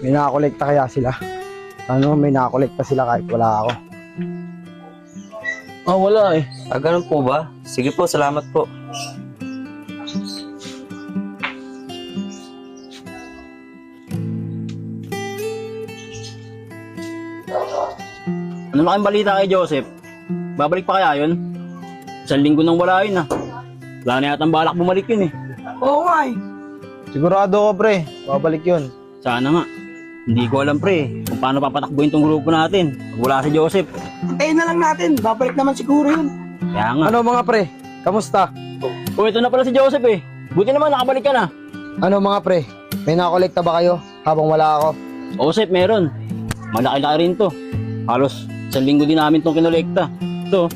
may nakakolekta kaya sila? Ano, may nakakolekta sila kahit wala ako. Wala eh. Ganun po ba? Sige po, salamat po. Ano na kayong balita kay Joseph? Babalik pa kaya yun? Isang linggo nang wala yun ah. Wala na yata ang balak bumalik yun eh. Oo nga eh. Sigurado ko pre, babalik yun. Sana nga. Hindi ko alam pre kung paano papatakbuhin tong grupo natin pag wala si Joseph. Antayin na lang natin. Babalik naman siguro yun. Kaya nga. Ano mga pre, kamusta? Ito na pala si Joseph eh. Buti naman nakabalik ka na. Ano mga pre, may nakakolekta ba kayo habang wala ako? Joseph meron. Malaki-laki rin to. Halos isang linggo din namin tong kinolekta. Ito.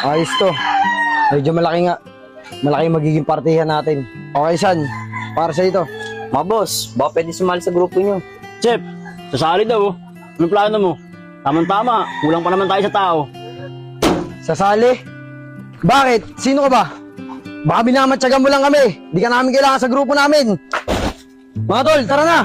Ayos to. Medyo malaki nga. Malaki magiging partihan natin. Okay, San. Para sa ito. Mga boss, baka pwede sumali sa grupo nyo. Chef, sasali daw oh. Anong plano mo? Tama-tama, kulang pa naman tayo sa tao. Sasali? Bakit? Sino ka ba? Baka minamatyagan mo lang kami. Di ka namin kailangan sa grupo namin. Mga tol, tara na!